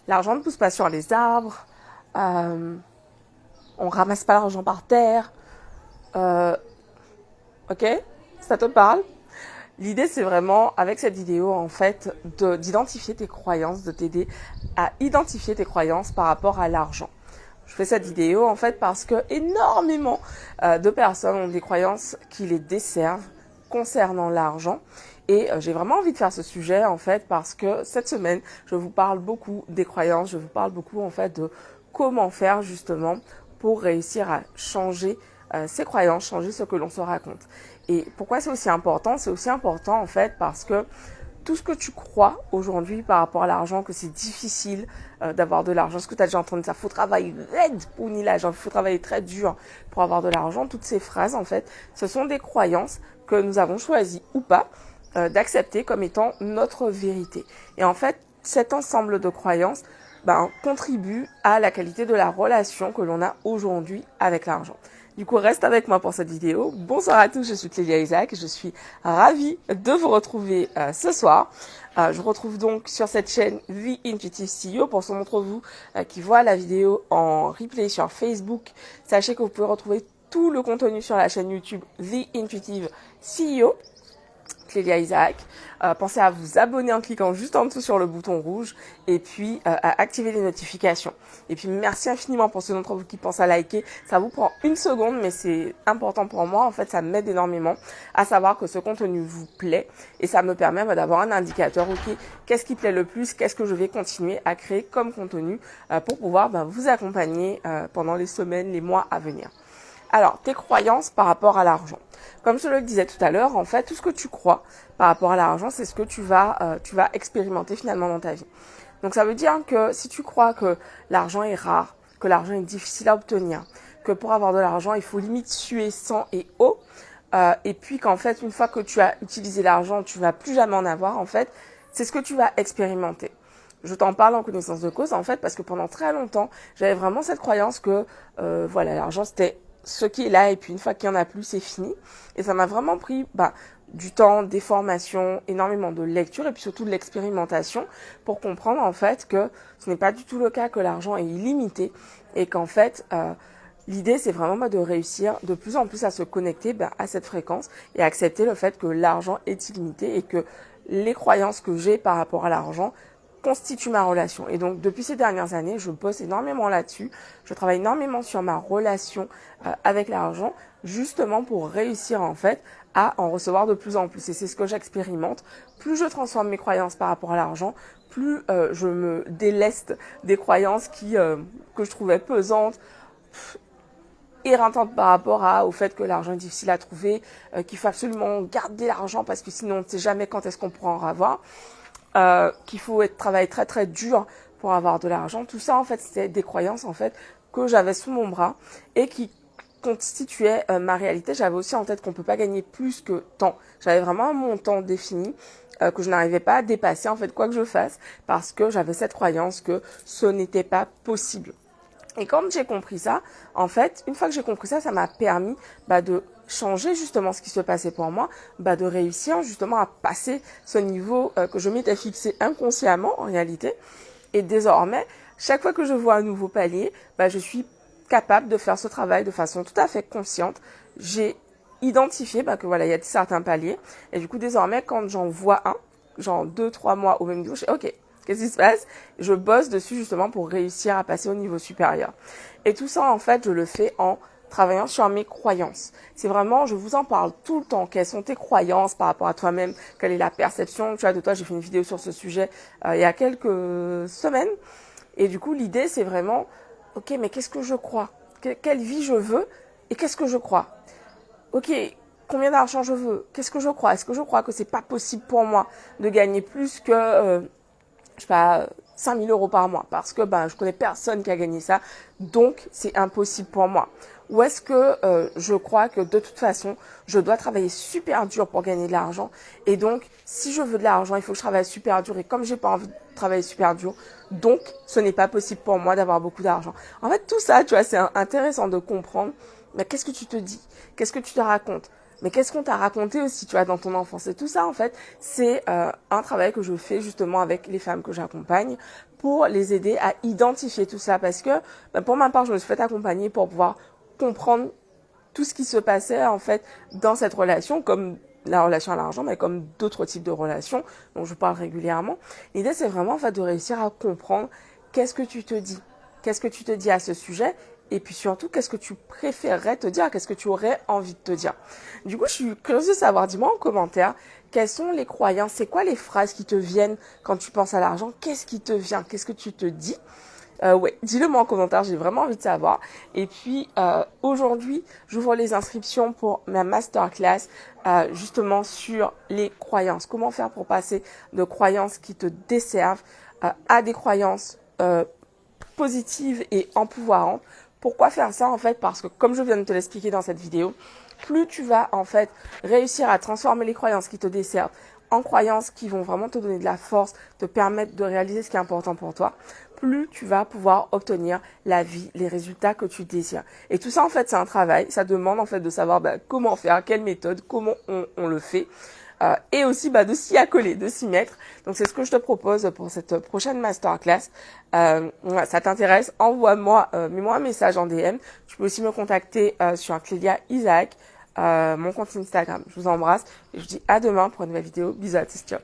l'argent ne pousse pas sur les arbres, on ramasse pas l'argent par terre. Ok, ça te parle? L'idée, c'est vraiment, avec cette vidéo, en fait, d'identifier tes croyances, de t'aider à identifier tes croyances par rapport à l'argent. Je fais cette vidéo, en fait, parce que énormément de personnes ont des croyances qui les desservent concernant l'argent. Et j'ai vraiment envie de faire ce sujet, en fait, parce que cette semaine, je vous parle beaucoup des croyances, je vous parle beaucoup, en fait, de comment faire, justement, pour réussir à changer ses croyances, changer ce que l'on se raconte. Et pourquoi c'est aussi important? C'est aussi important, en fait, parce que tout ce que tu crois aujourd'hui par rapport à l'argent, que c'est difficile d'avoir de l'argent, ce que tu as déjà entendu, ça faut travailler raide pour ni l'argent, il faut travailler très dur pour avoir de l'argent, toutes ces phrases, en fait, ce sont des croyances que nous avons choisi ou pas d'accepter comme étant notre vérité. Et en fait, cet ensemble de croyances contribue à la qualité de la relation que l'on a aujourd'hui avec l'argent. Du coup, reste avec moi pour cette vidéo. Bonsoir à tous, je suis Clélia Isaac et je suis ravie de vous retrouver ce soir. Je vous retrouve donc sur cette chaîne The Intuitive CEO. Pour ceux d'entre vous qui voient la vidéo en replay sur Facebook, sachez que vous pouvez retrouver tout le contenu sur la chaîne YouTube The Intuitive CEO. Clélia Isaac. Pensez à vous abonner en cliquant juste en dessous sur le bouton rouge et puis à activer les notifications. Et puis merci infiniment pour ceux d'entre vous qui pensent à liker. Ça vous prend une seconde, mais c'est important pour moi. En fait, ça m'aide énormément à savoir que ce contenu vous plaît et ça me permet d'avoir un indicateur. Ok, qu'est-ce qui plaît le plus? Qu'est-ce que je vais continuer à créer comme contenu pour pouvoir vous accompagner pendant les semaines, les mois à venir. Alors, tes croyances par rapport à l'argent. Comme je le disais tout à l'heure, en fait, tout ce que tu crois par rapport à l'argent, c'est ce que tu vas expérimenter finalement dans ta vie. Donc, ça veut dire que si tu crois que l'argent est rare, que l'argent est difficile à obtenir, que pour avoir de l'argent, il faut limite suer sang et eau, et puis qu'en fait, une fois que tu as utilisé l'argent, tu vas plus jamais en avoir, en fait, c'est ce que tu vas expérimenter. Je t'en parle en connaissance de cause, en fait, parce que pendant très longtemps, j'avais vraiment cette croyance que, l'argent, c'était ce qui est là, et puis une fois qu'il n'y en a plus, c'est fini. Et ça m'a vraiment pris du temps, des formations, énormément de lecture, et puis surtout de l'expérimentation, pour comprendre, en fait, que ce n'est pas du tout le cas, que l'argent est illimité, et qu'en fait, l'idée, c'est vraiment de réussir de plus en plus à se connecter à cette fréquence, et à accepter le fait que l'argent est illimité, et que les croyances que j'ai par rapport à l'argent constitue ma relation. Et donc, depuis ces dernières années, je bosse énormément là-dessus. Je travaille énormément sur ma relation avec l'argent, justement pour réussir, en fait, à en recevoir de plus en plus. Et c'est ce que j'expérimente. Plus je transforme mes croyances par rapport à l'argent, plus je me déleste des croyances que je trouvais pesantes, éreintantes par rapport au fait que l'argent est difficile à trouver, qu'il faut absolument garder l'argent parce que sinon on ne sait jamais quand est-ce qu'on pourra en avoir. Qu'il faut travailler très très dur pour avoir de l'argent. Tout ça, en fait, c'était des croyances, en fait, que j'avais sous mon bras et qui constituaient ma réalité. J'avais aussi en tête qu'on peut pas gagner plus que tant. J'avais vraiment un montant défini que je n'arrivais pas à dépasser, en fait, quoi que je fasse, parce que j'avais cette croyance que ce n'était pas possible. Et quand j'ai compris ça, en fait, une fois que j'ai compris ça, ça m'a permis de changer justement ce qui se passait pour moi, de réussir justement à passer ce niveau que je m'étais fixé inconsciemment en réalité. Et désormais, chaque fois que je vois un nouveau palier, je suis capable de faire ce travail de façon tout à fait consciente. J'ai identifié que voilà, il y a certains paliers. Et du coup, désormais, quand j'en vois un, genre 2-3 mois au même niveau, je dis ok, qu'est-ce qui se passe? Je bosse dessus justement pour réussir à passer au niveau supérieur. Et tout ça, en fait, je le fais en travaillant sur mes croyances. C'est vraiment, je vous en parle tout le temps. Quelles sont tes croyances par rapport à toi-même? Quelle est la perception que tu as de toi? J'ai fait une vidéo sur ce sujet il y a quelques semaines. Et du coup, l'idée, c'est vraiment, ok, mais qu'est-ce que je crois? Quelle vie je veux? Et qu'est-ce que je crois? Ok, combien d'argent je veux? Qu'est-ce que je crois? Est-ce que je crois que c'est pas possible pour moi de gagner plus que je sais pas, 5 000 euros par mois parce que je connais personne qui a gagné ça, donc c'est impossible pour moi. Ou est-ce que je crois que de toute façon, je dois travailler super dur pour gagner de l'argent et donc si je veux de l'argent, il faut que je travaille super dur et comme j'ai pas envie de travailler super dur, donc ce n'est pas possible pour moi d'avoir beaucoup d'argent. En fait, tout ça, tu vois, c'est intéressant de comprendre, mais qu'est-ce que tu te dis? Qu'est-ce que tu te racontes? Mais qu'est-ce qu'on t'a raconté aussi, tu vois, dans ton enfance? Et tout ça, en fait, c'est un travail que je fais justement avec les femmes que j'accompagne pour les aider à identifier tout ça. Parce que pour ma part, je me suis fait accompagner pour pouvoir comprendre tout ce qui se passait en fait dans cette relation, comme la relation à l'argent, mais comme d'autres types de relations dont je parle régulièrement. L'idée, c'est vraiment en fait de réussir à comprendre qu'est-ce que tu te dis. Qu'est-ce que tu te dis à ce sujet? Et puis surtout, qu'est-ce que tu préférerais te dire? Qu'est-ce que tu aurais envie de te dire? Du coup, je suis curieuse de savoir, dis-moi en commentaire, quelles sont les croyances? C'est quoi les phrases qui te viennent quand tu penses à l'argent? Qu'est-ce qui te vient? Qu'est-ce que tu te dis? Ouais, dis-le moi en commentaire, j'ai vraiment envie de savoir. Et puis, aujourd'hui, j'ouvre les inscriptions pour ma masterclass, justement sur les croyances. Comment faire pour passer de croyances qui te desservent à des croyances positives et empouvoirantes. Pourquoi faire ça en fait? Parce que comme je viens de te l'expliquer dans cette vidéo, plus tu vas en fait réussir à transformer les croyances qui te desservent en croyances qui vont vraiment te donner de la force, te permettre de réaliser ce qui est important pour toi, plus tu vas pouvoir obtenir la vie, les résultats que tu désires. Et tout ça en fait c'est un travail, ça demande en fait de savoir comment faire, quelle méthode, comment on le fait. Et aussi de s'y accoler, de s'y mettre. Donc c'est ce que je te propose pour cette prochaine masterclass. Ça t'intéresse, envoie-moi, mets-moi un message en DM. Tu peux aussi me contacter sur Clélia Isaac, mon compte Instagram. Je vous embrasse et je vous dis à demain pour une nouvelle vidéo. Bisous à tous, ciao.